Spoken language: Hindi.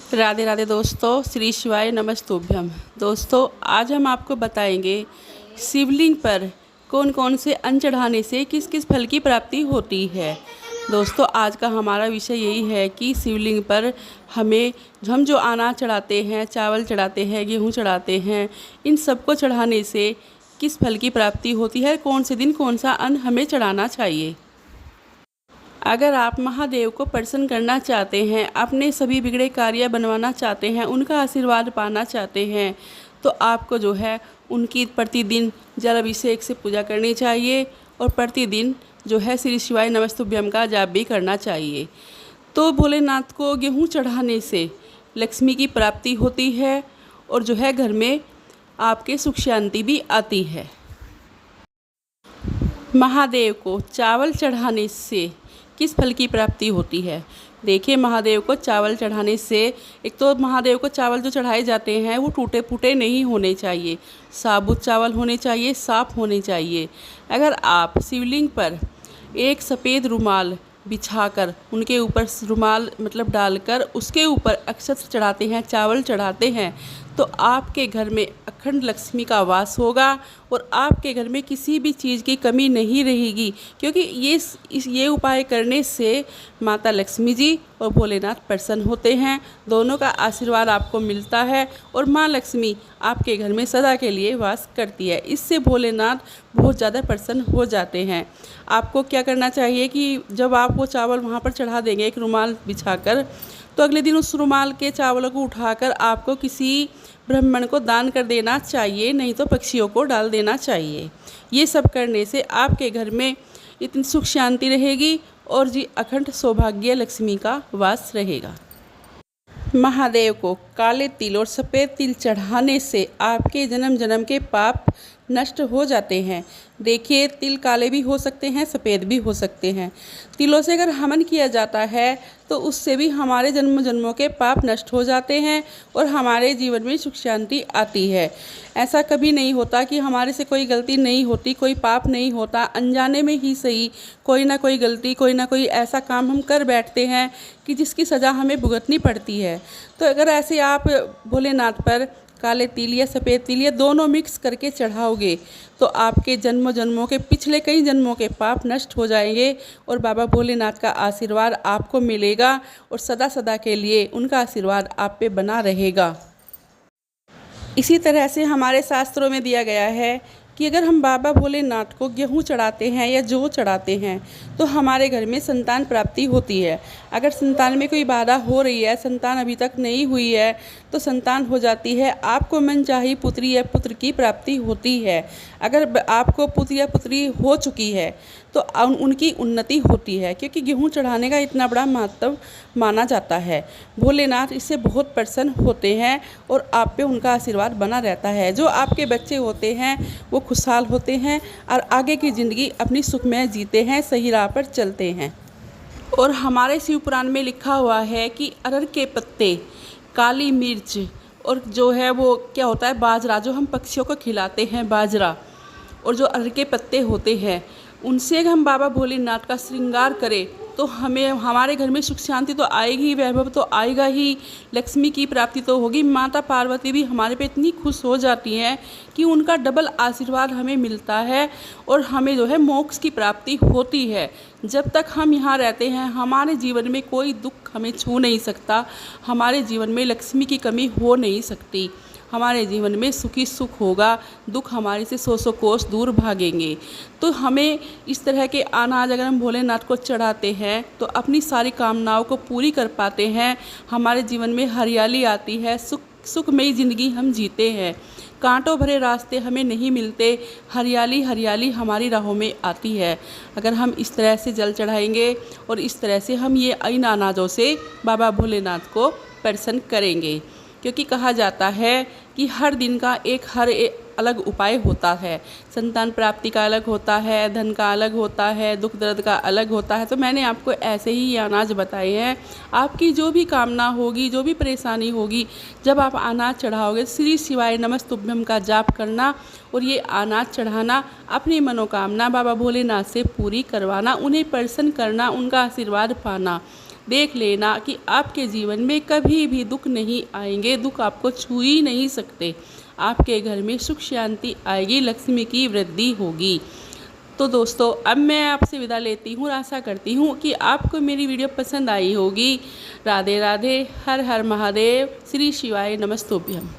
राधे राधे दोस्तों, श्री शिवाय नमस्तुभ्यम। दोस्तों, आज हम आपको बताएंगे शिवलिंग पर कौन कौन से अन्न चढ़ाने से किस किस फल की प्राप्ति होती है। दोस्तों, आज का हमारा विषय यही है कि शिवलिंग पर हम जो अनाज चढ़ाते हैं, चावल चढ़ाते हैं, गेहूँ चढ़ाते हैं, इन सबको चढ़ाने से किस फल की प्राप्ति होती है, कौन से दिन कौन सा अन्न हमें चढ़ाना चाहिए। अगर आप महादेव को प्रसन्न करना चाहते हैं, अपने सभी बिगड़े कार्य बनवाना चाहते हैं, उनका आशीर्वाद पाना चाहते हैं, तो आपको जो है उनकी प्रतिदिन जल अभिषेक से पूजा करनी चाहिए और प्रतिदिन जो है श्री शिवाय नमस्तुभ्यम का जाप भी करना चाहिए। तो भोलेनाथ को गेहूँ चढ़ाने से लक्ष्मी की प्राप्ति होती है और जो है घर में आपके सुख शांति भी आती है। महादेव को चावल चढ़ाने से किस फल की प्राप्ति होती है। देखिए, महादेव को चावल चढ़ाने से एक तो महादेव को चावल जो चढ़ाए जाते हैं वो टूटे फूटे नहीं होने चाहिए, साबुत चावल होने चाहिए, साफ़ होने चाहिए। अगर आप शिवलिंग पर एक सफ़ेद रुमाल बिछाकर उनके ऊपर रुमाल डालकर उसके ऊपर अक्षत चढ़ाते हैं, चावल चढ़ाते हैं, तो आपके घर में अखंड लक्ष्मी का वास होगा और आपके घर में किसी भी चीज़ की कमी नहीं रहेगी। क्योंकि ये उपाय करने से माता लक्ष्मी जी और भोलेनाथ प्रसन्न होते हैं, दोनों का आशीर्वाद आपको मिलता है और माँ लक्ष्मी आपके घर में सदा के लिए वास करती है। इससे भोलेनाथ बहुत ज़्यादा प्रसन्न हो जाते हैं। आपको क्या करना चाहिए कि जब आप वो चावल वहाँ पर चढ़ा देंगे एक रुमाल बिछाकर, तो अगले दिन उस रुमाल के चावलों को उठाकर आपको किसी ब्राह्मण को दान कर देना चाहिए, नहीं तो पक्षियों को डाल देना चाहिए। ये सब करने से आपके घर में इतनी सुख शांति रहेगी और जी अखंड सौभाग्य लक्ष्मी का वास रहेगा। महादेव को काले तिल और सफ़ेद तिल चढ़ाने से आपके जन्म जन्म के पाप नष्ट हो जाते हैं। देखिए, तिल काले भी हो सकते हैं, सफ़ेद भी हो सकते हैं। तिलों से अगर हवन किया जाता है तो उससे भी हमारे जन्म जन्मों के पाप नष्ट हो जाते हैं और हमारे जीवन में सुख शांति आती है। ऐसा कभी नहीं होता कि हमारे से कोई गलती नहीं होती, कोई पाप नहीं होता, अनजाने में ही सही कोई ना कोई गलती, कोई ना कोई ऐसा काम हम कर बैठते हैं कि जिसकी सज़ा हमें भुगतनी पड़ती है। तो अगर ऐसे आप भोलेनाथ पर काले तिल या सफ़ेद तिल या दोनों मिक्स करके चढ़ाओगे तो आपके जन्मों जन्मों के पिछले कई जन्मों के पाप नष्ट हो जाएंगे और बाबा भोलेनाथ का आशीर्वाद आपको मिलेगा और सदा सदा के लिए उनका आशीर्वाद आप पे बना रहेगा। इसी तरह से हमारे शास्त्रों में दिया गया है कि अगर हम बाबा भोलेनाथ को गेहूँ चढ़ाते हैं या जौ चढ़ाते हैं तो हमारे घर में संतान प्राप्ति होती है। अगर संतान में कोई बाधा हो रही है, संतान अभी तक नहीं हुई है, तो संतान हो जाती है। आपको मनचाही पुत्री या पुत्र की प्राप्ति होती है। अगर आपको पुत्र या पुत्री हो चुकी है तो उनकी उन्नति होती है, क्योंकि गेहूँ चढ़ाने का इतना बड़ा महत्व माना जाता है। भोलेनाथ इससे बहुत प्रसन्न होते हैं और आप पे उनका आशीर्वाद बना रहता है। जो आपके बच्चे होते हैं वो खुशहाल होते हैं और आगे की ज़िंदगी अपनी सुखमय जीते हैं, सही राह पर चलते हैं। और हमारे शिव पुराण में लिखा हुआ है कि अरहर के पत्ते, काली मिर्च और जो है वो क्या होता है बाजरा, जो हम पक्षियों को खिलाते हैं बाजरा, और जो अरहर के पत्ते होते हैं उनसे हम बाबा भोलेनाथ का श्रृंगार करें तो हमें हमारे घर में सुख शांति तो आएगी, वैभव तो आएगा ही, लक्ष्मी की प्राप्ति तो होगी। माता पार्वती भी हमारे पे इतनी खुश हो जाती हैं कि उनका डबल आशीर्वाद हमें मिलता है और हमें जो है मोक्ष की प्राप्ति होती है। जब तक हम यहाँ रहते हैं हमारे जीवन में कोई दुख हमें छू नहीं सकता, हमारे जीवन में लक्ष्मी की कमी हो नहीं सकती, हमारे जीवन में सुखी सुख होगा, दुख हमारे से सौ कोस दूर भागेंगे। तो हमें इस तरह के अनाज अगर हम भोलेनाथ को चढ़ाते हैं तो अपनी सारी कामनाओं को पूरी कर पाते हैं, हमारे जीवन में हरियाली आती है, सुखमयी ज़िंदगी हम जीते हैं। कांटों भरे रास्ते हमें नहीं मिलते, हरियाली हरियाली हमारी राहों में आती है। अगर हम इस तरह से जल चढ़ाएंगे और इस तरह से हम ये इन अनाजों से बाबा भोलेनाथ को प्रसन्न करेंगे, क्योंकि कहा जाता है कि हर दिन का एक अलग उपाय होता है। संतान प्राप्ति का अलग होता है, धन का अलग होता है, दुख दर्द का अलग होता है। तो मैंने आपको ऐसे ही ये अनाज बताए हैं। आपकी जो भी कामना होगी, जो भी परेशानी होगी, जब आप अनाज चढ़ाओगे श्री शिवाय नमस्तुभ्यम का जाप करना और ये अनाज चढ़ाना, अपनी मनोकामना बाबा भोलेनाथ से पूरी करवाना, उन्हें प्रसन्न करना, उनका आशीर्वाद पाना। देख लेना कि आपके जीवन में कभी भी दुख नहीं आएंगे, दुख आपको छू ही नहीं सकते। आपके घर में सुख शांति आएगी, लक्ष्मी की वृद्धि होगी। तो दोस्तों अब मैं आपसे विदा लेती हूँ। आशा करती हूँ कि आपको मेरी वीडियो पसंद आई होगी। राधे राधे, हर हर महादेव, श्री शिवाय नमस्तुभ्यम।